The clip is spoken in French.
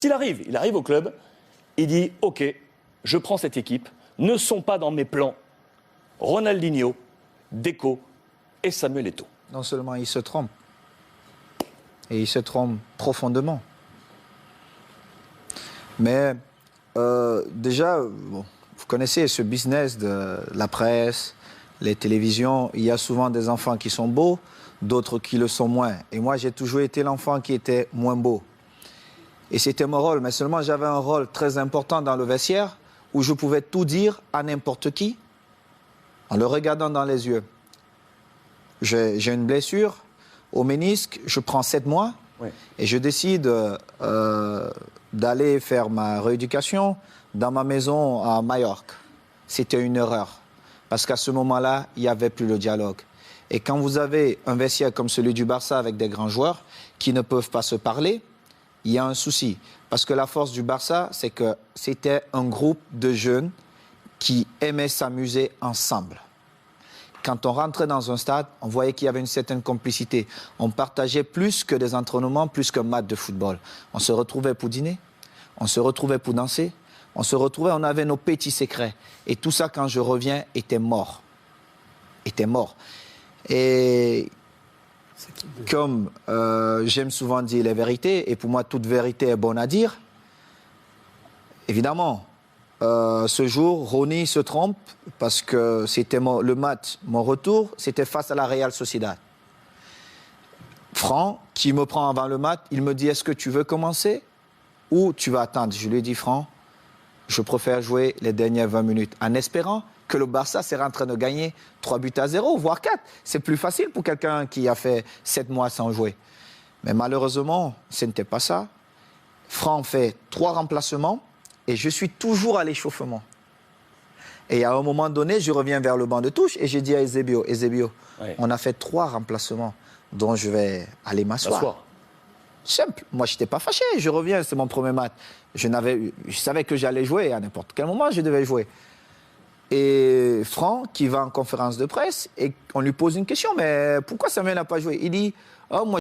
Il arrive au club, il dit « Ok, je prends cette équipe, ne sont pas dans mes plans Ronaldinho, Deco et Samuel Eto'o. » Non seulement il se trompe, et il se trompe profondément. Mais déjà, bon, vous connaissez ce business de la presse, les télévisions, il y a souvent des enfants qui sont beaux, d'autres qui le sont moins. Et moi, j'ai toujours été l'enfant qui était moins beau. Et c'était mon rôle, mais seulement j'avais un rôle très important dans le vestiaire où je pouvais tout dire à n'importe qui en le regardant dans les yeux. J'ai une blessure au ménisque, je prends 7 mois et je décide d'aller faire ma rééducation dans ma maison à Majorque. C'était une erreur parce qu'à ce moment-là, il n'y avait plus le dialogue. Et quand vous avez un vestiaire comme celui du Barça avec des grands joueurs qui ne peuvent pas se parler, il y a un souci. Parce que la force du Barça, c'est que c'était un groupe de jeunes qui aimaient s'amuser ensemble. Quand on rentrait dans un stade, on voyait qu'il y avait une certaine complicité. On partageait plus que des entraînements, plus qu'un match de football. On se retrouvait pour dîner, on se retrouvait pour danser, on se retrouvait, on avait nos petits secrets. Et tout ça, quand je reviens, était mort. Était mort. Et comme j'aime souvent dire les vérités, et pour moi, toute vérité est bonne à dire, évidemment, ce jour, Ronny se trompe parce que c'était le match, mon retour, c'était face à la Real Sociedad. Franck, qui me prend avant le match, il me dit « Est-ce que tu veux commencer ou tu vas attendre ?» Je lui ai dit « Franck, je préfère jouer les dernières 20 minutes en espérant que le Barça sera en train de gagner 3-0, voire 4. C'est plus facile pour quelqu'un qui a fait 7 mois sans jouer. » Mais malheureusement, ce n'était pas ça. Franck fait 3 remplacements et je suis toujours à l'échauffement. Et à un moment donné, je reviens vers le banc de touche et j'ai dit à Eusebio, on a fait 3 remplacements, dont je vais aller m'asseoir. Simple. Moi, je n'étais pas fâché. Je reviens, c'est mon premier match. Je savais que j'allais jouer à n'importe quel moment, je devais jouer. Et Franck, qui va en conférence de presse, et on lui pose une question, mais pourquoi Samuel n'a pas joué? Il dit, oh, moi,